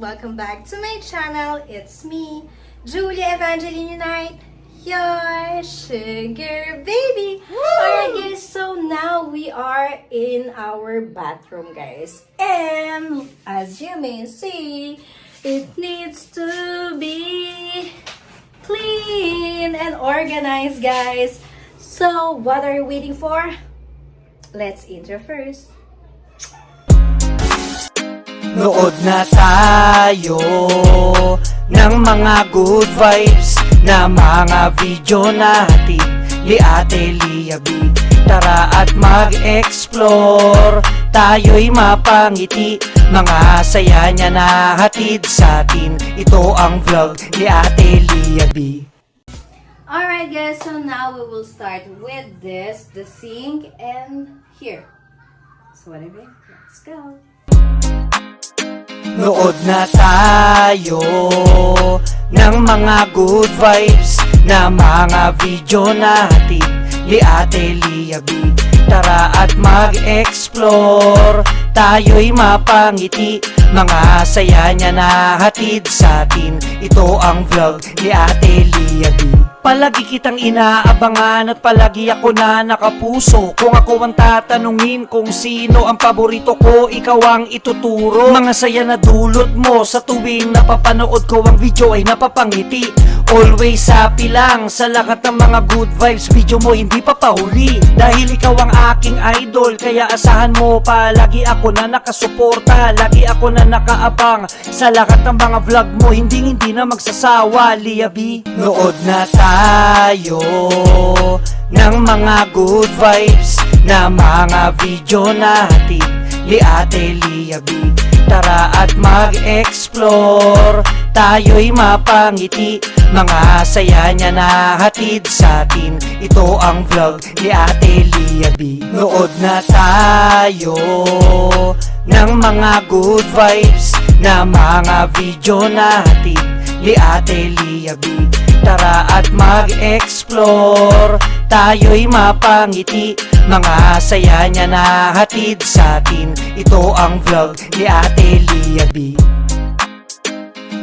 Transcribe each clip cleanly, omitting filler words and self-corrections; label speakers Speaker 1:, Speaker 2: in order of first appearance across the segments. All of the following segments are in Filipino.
Speaker 1: Welcome back to my channel. It's me, Julia Evangeline Unite, your sugar baby. Alright guys, so now we are in our bathroom guys. And as you may see, it needs to be clean and organized guys. So what are you waiting for? Let's intro first.
Speaker 2: Nood na tayo ng mga good vibes na mga video natin ni Ate Lia B. Tara at mag-explore, tayo'y mapangiti, mga saya niya na hatid sa atin. Ito ang vlog ni Ate Lia B.
Speaker 1: Alright guys, so now we will start with this, the sink and here. So whatever, let's go.
Speaker 2: Nood na tayo ng mga good vibes na mga video natin ni Ate Lia B. Tara at mag-explore, tayo'y mapangiti, mga saya niya na hatid sa atin. Ito ang vlog ni Ate Lia B. Palagi kitang inaabangan at palagi ako na nakapuso. Kung ako ang tatanungin kung sino ang paborito ko, ikaw ang ituturo. Mga saya na dulot mo sa tuwing napapanood ko ang video ay napapangiti. Always happy lang sa lahat ng mga good vibes, video mo hindi pa pahuli. Dahil ikaw ang aking idol, kaya asahan mo palagi ako na nakasuporta. Lagi ako na nakaabang sa lahat ng mga vlog mo, hindi na magsasawa, Lia B. Nood na tayo ng mga good vibes na mga video natin ni Ate Lia B. Tara at mag-explore, tayo'y mapangiti, mga saya niya na hatid sa atin. Ito ang vlog ni Ate Lia B. Nood na tayo ng mga good vibes na mga video natin ni Ate Lia B. Tara at mag-explore, tayo'y mapangiti, mga saya niya na hatid sa atin. Ito ang vlog ni Ate Lia B.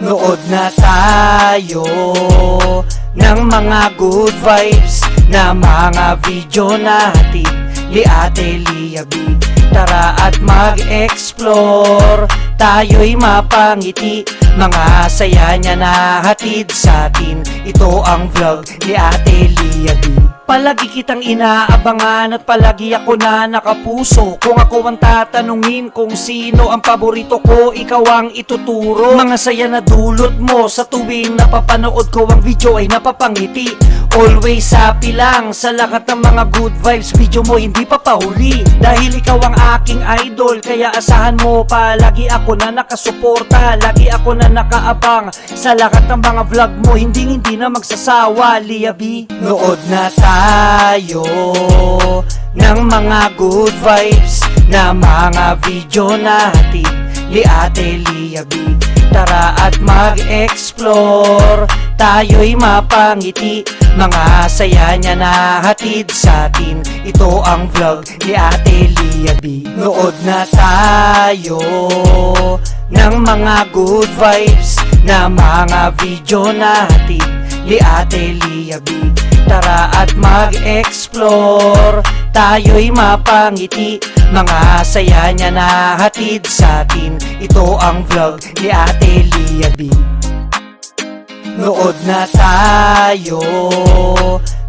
Speaker 2: Nood na tayo ng mga good vibes na mga video natin ni Ate Lia B. Tara at mag-explore, tayo'y mapangiti, mga saya niya na hatid sa atin. Ito ang vlog ni Ate Lia B. Palagi kitang inaabangan at palagi ako na nakapuso. Kung ako ang tatanungin kung sino ang paborito ko, ikaw ang ituturo. Mga saya na dulot mo sa tuwing napapanood ko ang video ay napapangiti. Always happy lang sa lahat ng mga good vibes, video mo hindi pa pahuli. Dahil ikaw ang aking idol, kaya asahan mo palagi ako na nakasuporta. Lagi ako na nakaabang sa lahat ng mga vlog mo, hindi na magsasawa, Lia B. Nood na tayo ng mga good vibes na mga video natin ni Ate Lia B. Tara at mag-explore, tayo'y mapangiti, mga saya niya na hatid sa atin. Ito ang vlog ni Ate Lia B. Nood na tayo ng mga good vibes na mga video natin ni Ate Lia B. Tara at mag-explore, tayo'y mapangiti, mga saya niya na hatid sa atin. Ito ang vlog ni Ate Lia B. Nood na tayo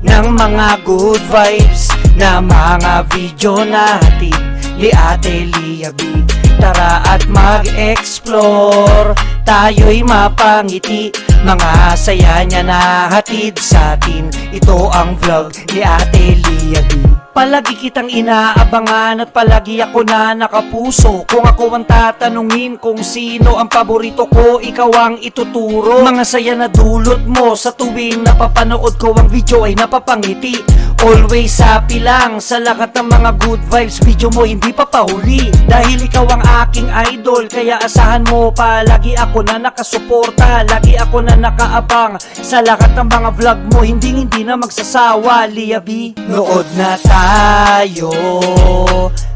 Speaker 2: ng mga good vibes na mga video natin ni Ate Lia B. Tara at mag-explore, tayo'y mapangiti, mga saya niya na hatid sa atin. Ito ang vlog ni Ate Lia B. Palagi kitang inaabangan at palagi ako na nakapuso. Kung ako ang tatanungin kung sino ang paborito ko, ikaw ang ituturo. Mga saya na dulot mo sa tuwing napapanood ko ang video ay napapangiti. Always happy lang sa lahat ng mga good vibes, video mo hindi pa pahuli. Dahil ikaw ang aking idol, kaya asahan mo palagi ako na nakasuporta. Lagi ako na nakaabang sa lahat ng mga vlog mo, hindi na magsasawa, Lia B. Nood na tayo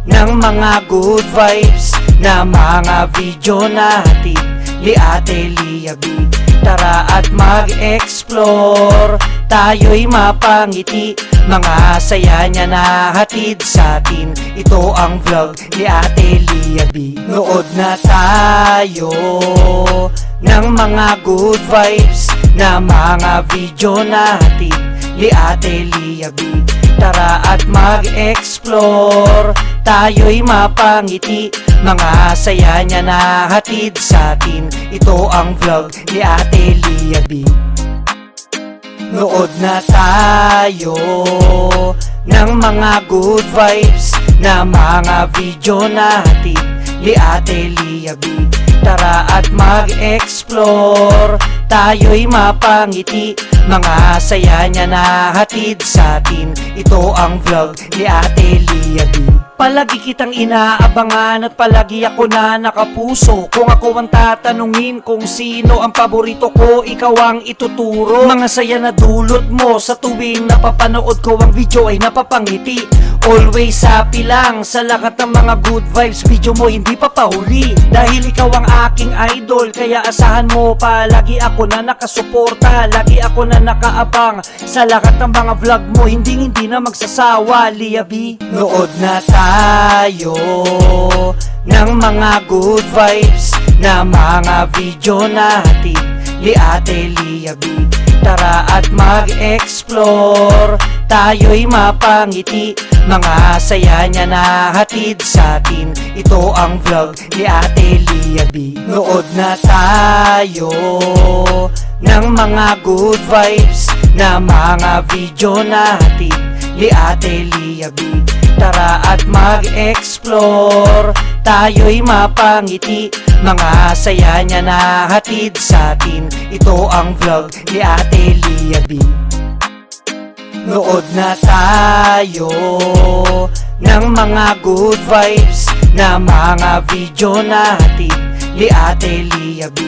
Speaker 2: ng mga good vibes na mga video natin ni Ate Lia B. Tara at mag-explore, tayo'y mapangiti, mga saya niya na hatid sa atin. Ito ang vlog ni Ate Lia B. Nood na tayo ng mga good vibes na mga video na hatid ni Ate Lia B. Tara at mag-explore, tayo'y mapangiti, mga saya niya na hatid sa atin. Ito ang vlog ni Ate Lia B. Nood na tayo ng mga good vibes na mga video na hatid ni Ate Lia B. Tara at mag-explore, tayo'y mapangiti, mga saya niya na hatid sa atin. Ito ang vlog ni Ate Lia B. Palagi kitang inaabangan at palagi ako na nakapuso. Kung ako ang tatanungin kung sino ang paborito ko, ikaw ang ituturo. Mga saya na dulot mo sa tuwing napapanood ko ang video ay napapangiti. Always happy lang sa lahat ng mga good vibes, video mo hindi pa pahuli. Dahil ikaw ang aking idol, kaya asahan mo palagi ako na nakasuporta. Lagi ako na nakaabang sa lahat ng mga vlog mo, hindi na magsasawa, Lia B. Nood na tayo ng mga good vibes na mga video na hatid ni Ate Lia B. Tara at mag-explore, tayo'y mapangiti, mga saya niya na hatid sa atin. Ito ang vlog ni Ate Lia B. Nood na tayo ng mga good vibes na mga video na hatid ni Ate Lia B. Tara at mag-explore, tayo'y mapangiti, mga saya niya na hatid sa atin. Ito ang vlog ni Ate Lia B. Nood na tayo ng mga good vibes na mga video na hatid ni Ate Lia B.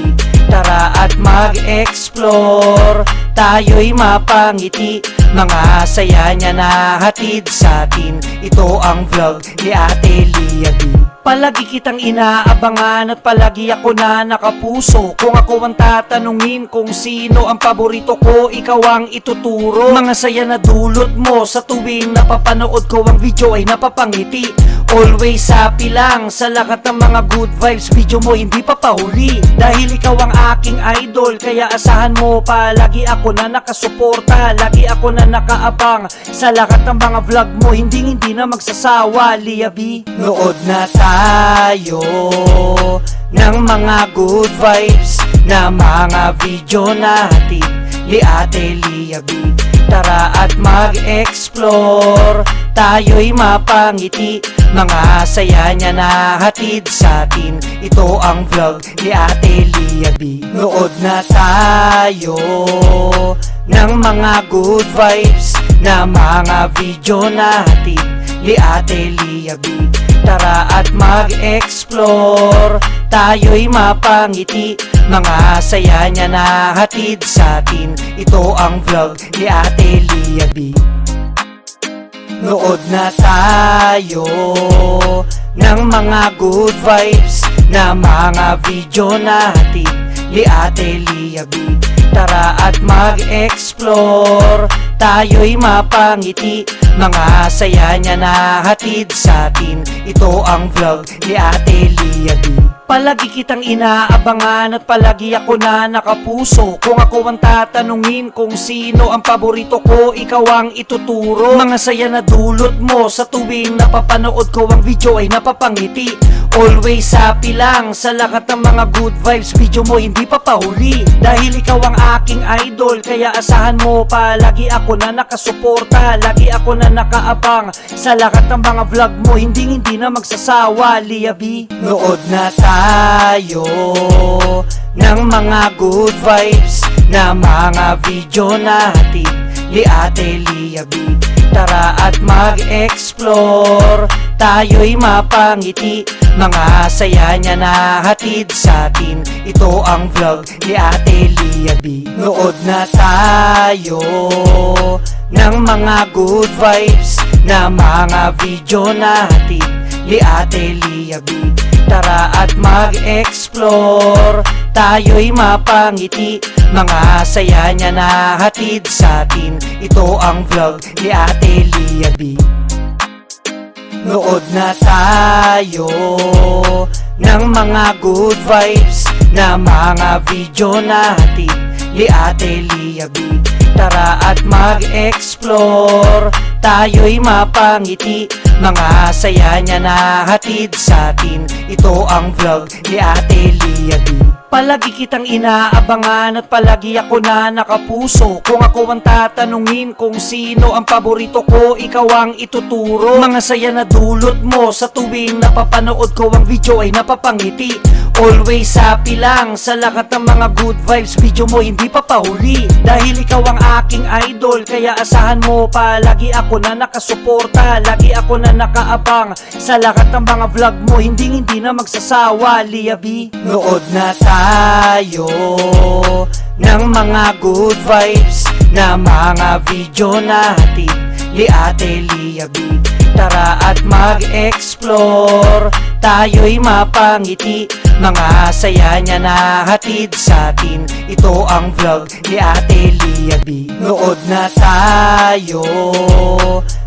Speaker 2: Tara at mag-explore, tayo'y mapangiti, mga saya niya na hatid sa atin. Ito ang vlog ni Ate Lia B. Palagi kitang inaabangan at palagi ako na nakapuso. Kung ako ang tatanungin kung sino ang paborito ko, ikaw ang ituturo. Mga saya na dulot mo sa tuwing napapanood ko ang video ay napapangiti. Always happy lang sa lahat ng mga good vibes, video mo hindi pa pahuli. Dahil ikaw ang aking idol, kaya asahan mo palagi ako na nakasuporta. Lagi ako na nakaabang sa lahat ng mga vlog mo, hindi na magsasawa, Lia B. Nood na tayo ng mga good vibes na mga video na hatid ni Ate Lia B. Tara at mag-explore, tayo'y mapangiti, mga saya niya na hatid sa atin. Ito ang vlog ni Ate Lia B. Nood na tayo ng mga good vibes na mga video na hatid ni Ate Lia B. Tara at mag-explore, tayo'y mapangiti, mga saya niya na hatid sa atin. Ito ang vlog ni Ate Lia B. Nood na tayo ng mga good vibes na mga video na hatid ni Ate Lia B. Tara at mag-explore, tayo'y mapangiti, mga saya niya na hatid sa atin. Ito ang vlog ni Ate Lia B. Palagi kitang inaabangan at palagi ako na nakapuso. Kung ako ang tatanungin kung sino ang paborito ko, ikaw ang ituturo. Mga saya na dulot mo sa tuwing napapanood ko ang video ay napapangiti. Always happy lang sa lahat ng mga good vibes, video mo hindi pa pahuli. Dahil ikaw ang aking idol, kaya asahan mo palagi ako na nakasuporta. Lagi ako na nakaabang sa lahat ng mga vlog mo, hindi na magsasawa, Lia B. Nood na tayo ng mga good vibes na mga video na hatid ni Ate Lia B. Tara at mag-explore, tayo'y mapangiti, mga saya niya na hatid sa atin. Ito ang vlog ni Ate Lia B. Nood na tayo ng mga good vibes na mga video na hatid ni Ate Lia B. Tara at mag-explore, tayo'y mapangiti. Mga saya niya na hatid sa atin. Ito ang vlog ni Ate Lia B. Nood na tayo ng mga good vibes na mga video natin ni Ate Lia B. Tara at mag-explore, tayo'y mapangiti. Mga saya niya na hatid sa atin. Ito ang vlog ni Ate Lia B. Palagi kitang inaabangan at palagi ako na nakapuso. Kung ako ang tatanungin kung sino ang paborito ko, ikaw ang ituturo. Mga saya na dulot mo sa tuwing napapanood ko ang video ay napapangiti. Always happy lang sa lahat ng mga good vibes. Video mo hindi pa pahuli dahil ikaw ang aking idol. Kaya asahan mo palagi ako na nakasuporta. Lagi ako na nakaabang sa lahat ng mga vlog mo. Hindi na magsasawa, Lia B. Nood na tayo ng mga good vibes na mga video natin ni Ate Lia B. Tara at mag-explore, tayo'y mapangiti. Mga saya niya na hatid sa atin. Ito ang vlog ni Ate Lia B. Nood na tayo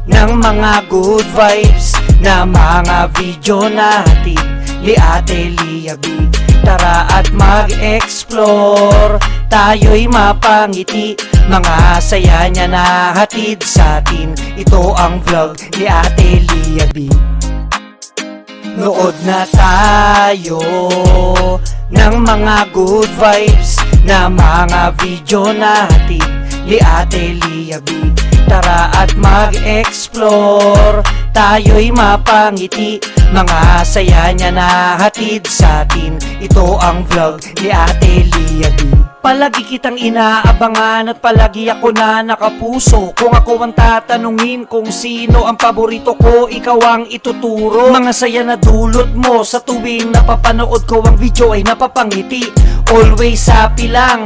Speaker 2: ng mga good vibes na mga video natin ni Ate Lia B. Tara at mag-explore, tayo'y mapangiti. Mga saya niya na hatid sa atin. Ito ang vlog ni Ate Lia B. Nood na tayo ng mga good vibes na mga video natin ni Ate Lia B. Tara at mag-explore, tayo'y mapangiti. Mga saya niya na hatid sa atin. Ito ang vlog ni Ate Lia B. Palagi kitang inaabangan at palagi ako na nakapuso. Kung ako ang tatanungin kung sino ang paborito ko, ikaw ang ituturo. Mga saya na dulot mo sa tuwing napapanood ko ang video ay napapangiti. Always happy lang